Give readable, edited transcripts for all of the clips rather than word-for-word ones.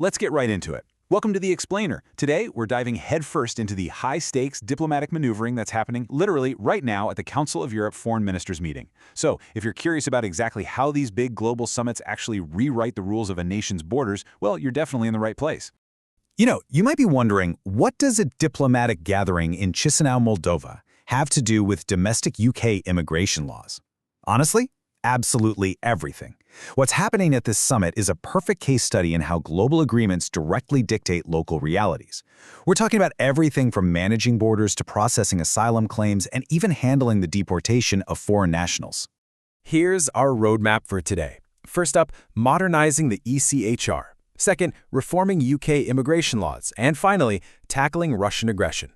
Let's get right into it. Welcome to The Explainer. Today, we're diving headfirst into the high-stakes diplomatic maneuvering that's happening literally right now at the Council of Europe Foreign Ministers meeting. So, if you're curious about exactly how these big global summits actually rewrite the rules of a nation's borders, well, you're definitely in the right place. You might be wondering, what does a diplomatic gathering in Chisinau, Moldova, have to do with domestic UK immigration laws? Honestly, absolutely everything. What's happening at this summit is a perfect case study in how global agreements directly dictate local realities. We're talking about everything from managing borders to processing asylum claims and even handling the deportation of foreign nationals. Here's our roadmap for today. First up, modernizing the ECHR. Second, reforming UK immigration laws. And finally, tackling Russian aggression.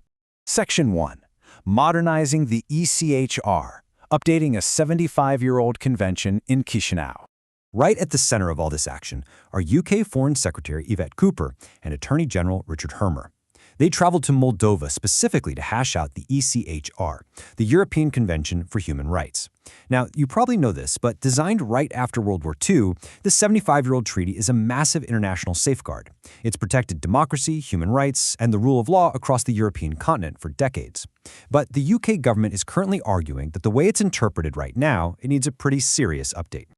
Section 1. Modernizing the ECHR, updating a 75-year-old convention in Chisinau. Right at the center of all this action are UK Foreign Secretary Yvette Cooper and Attorney General Richard Hermer. They traveled to Moldova specifically to hash out the ECHR, the European Convention for Human Rights. Now, you probably know this, but designed right after World War II, this 75-year-old treaty is a massive international safeguard. It's protected democracy, human rights, and the rule of law across the European continent for decades. But the UK government is currently arguing that the way it's interpreted right now, it needs a pretty serious update.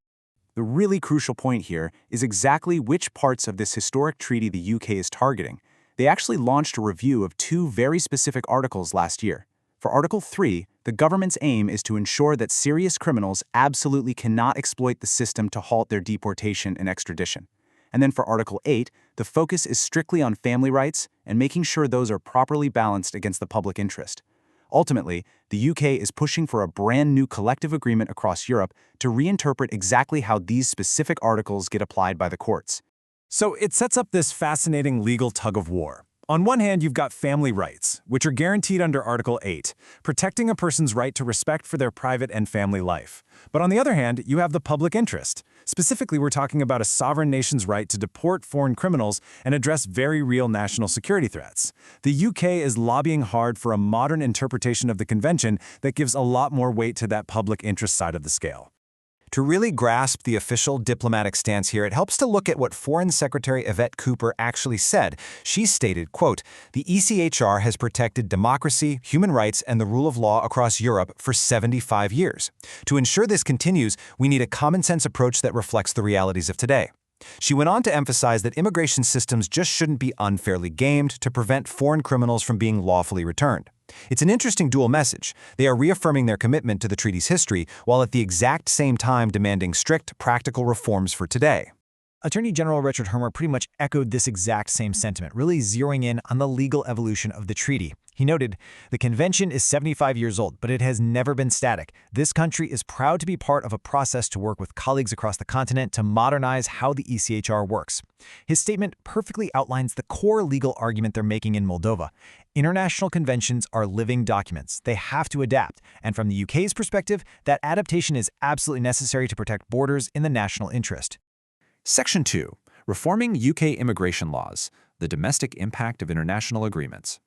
The really crucial point here is exactly which parts of this historic treaty the UK is targeting. They actually launched a review of two very specific articles last year. For Article 3, the government's aim is to ensure that serious criminals absolutely cannot exploit the system to halt their deportation and extradition. And then for Article 8, the focus is strictly on family rights and making sure those are properly balanced against the public interest. Ultimately, the UK is pushing for a brand new collective agreement across Europe to reinterpret exactly how these specific articles get applied by the courts. So it sets up this fascinating legal tug-of-war. On one hand, you've got family rights, which are guaranteed under Article 8, protecting a person's right to respect for their private and family life. But on the other hand, you have the public interest. Specifically, we're talking about a sovereign nation's right to deport foreign criminals and address very real national security threats. The UK is lobbying hard for a modern interpretation of the convention that gives a lot more weight to that public interest side of the scale. To really grasp the official diplomatic stance here, it helps to look at what Foreign Secretary Yvette Cooper actually said. She stated, quote, "The ECHR has protected democracy, human rights, and the rule of law across Europe for 75 years. To ensure this continues, we need a common-sense approach that reflects the realities of today." She went on to emphasize that immigration systems just shouldn't be unfairly gamed to prevent foreign criminals from being lawfully returned. It's an interesting dual message. They are reaffirming their commitment to the treaty's history, while at the exact same time demanding strict, practical reforms for today. Attorney General Richard Hermer pretty much echoed this exact same sentiment, really zeroing in on the legal evolution of the treaty. He noted, "The convention is 75 years old, but it has never been static. This country is proud to be part of a process to work with colleagues across the continent to modernize how the ECHR works." His statement perfectly outlines the core legal argument they're making in Moldova. International conventions are living documents. They have to adapt, and from the UK's perspective, that adaptation is absolutely necessary to protect borders in the national interest. Section 2. Reforming UK immigration laws, the domestic impact of international agreements.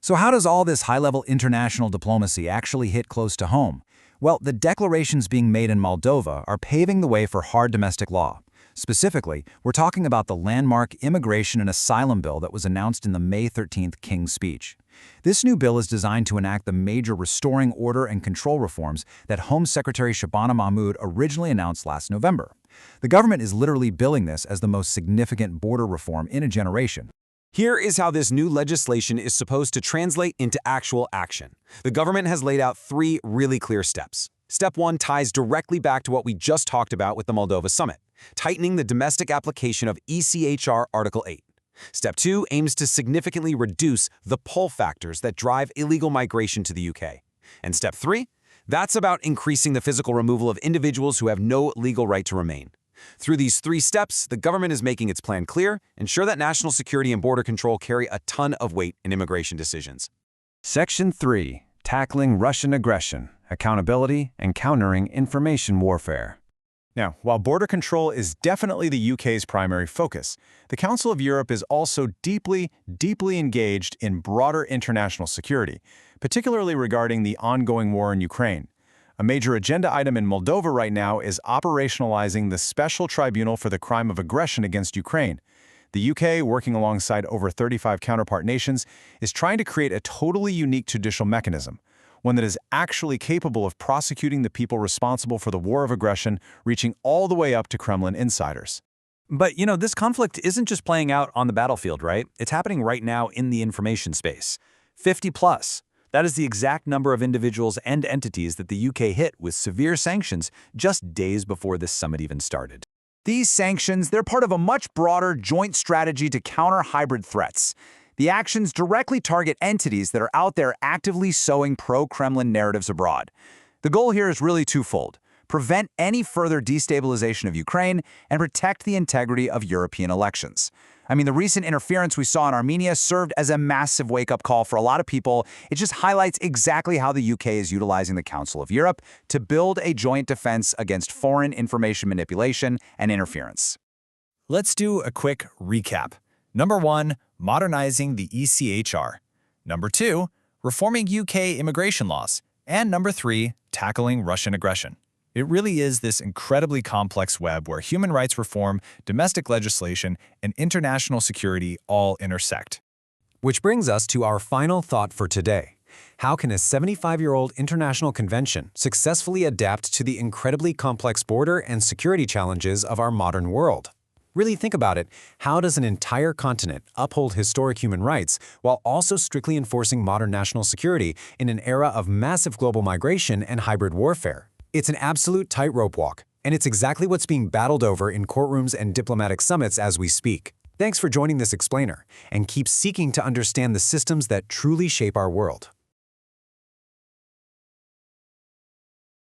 So how does all this high-level international diplomacy actually hit close to home? Well, the declarations being made in Moldova are paving the way for hard domestic law. Specifically, we're talking about the landmark Immigration and Asylum Bill that was announced in the May 13th King's Speech. This new bill is designed to enact the major restoring order and control reforms that Home Secretary Shabana Mahmood originally announced last November. The government is literally billing this as the most significant border reform in a generation. Here is how this new legislation is supposed to translate into actual action. The government has laid out three really clear steps. Step 1 ties directly back to what we just talked about with the Moldova summit, tightening the domestic application of ECHR Article 8. Step 2 aims to significantly reduce the pull factors that drive illegal migration to the UK. And Step 3? That's about increasing the physical removal of individuals who have no legal right to remain. Through these three steps, the government is making its plan clear, ensure that national security and border control carry a ton of weight in immigration decisions. Section 3. Tackling Russian aggression, accountability, and countering information warfare. Now, while border control is definitely the UK's primary focus, the Council of Europe is also deeply engaged in broader international security, particularly regarding the ongoing war in Ukraine. A major agenda item in Moldova right now is operationalizing the Special Tribunal for the Crime of Aggression against Ukraine. The UK, working alongside over 35 counterpart nations, is trying to create a totally unique judicial mechanism, one that is actually capable of prosecuting the people responsible for the war of aggression, reaching all the way up to Kremlin insiders. But, this conflict isn't just playing out on the battlefield, right? It's happening right now in the information space. 50 plus. That is the exact number of individuals and entities that the UK hit with severe sanctions just days before this summit even started. These sanctions, they're part of a much broader joint strategy to counter hybrid threats. The actions directly target entities that are out there actively sowing pro-Kremlin narratives abroad. The goal here is really twofold: prevent any further destabilization of Ukraine and protect the integrity of European elections. I mean, the recent interference we saw in Armenia served as a massive wake-up call for a lot of people. It just highlights exactly how the UK is utilizing the Council of Europe to build a joint defense against foreign information manipulation and interference. Let's do a quick recap. Number 1, modernizing the ECHR. Number 2, reforming UK immigration laws. And number 3, tackling Russian aggression. It really is this incredibly complex web where human rights reform, domestic legislation, and international security all intersect. Which brings us to our final thought for today. How can a 75-year-old international convention successfully adapt to the incredibly complex border and security challenges of our modern world? Really think about it. How does an entire continent uphold historic human rights while also strictly enforcing modern national security in an era of massive global migration and hybrid warfare? It's an absolute tightrope walk, and it's exactly what's being battled over in courtrooms and diplomatic summits as we speak. Thanks for joining this explainer, and keep seeking to understand the systems that truly shape our world.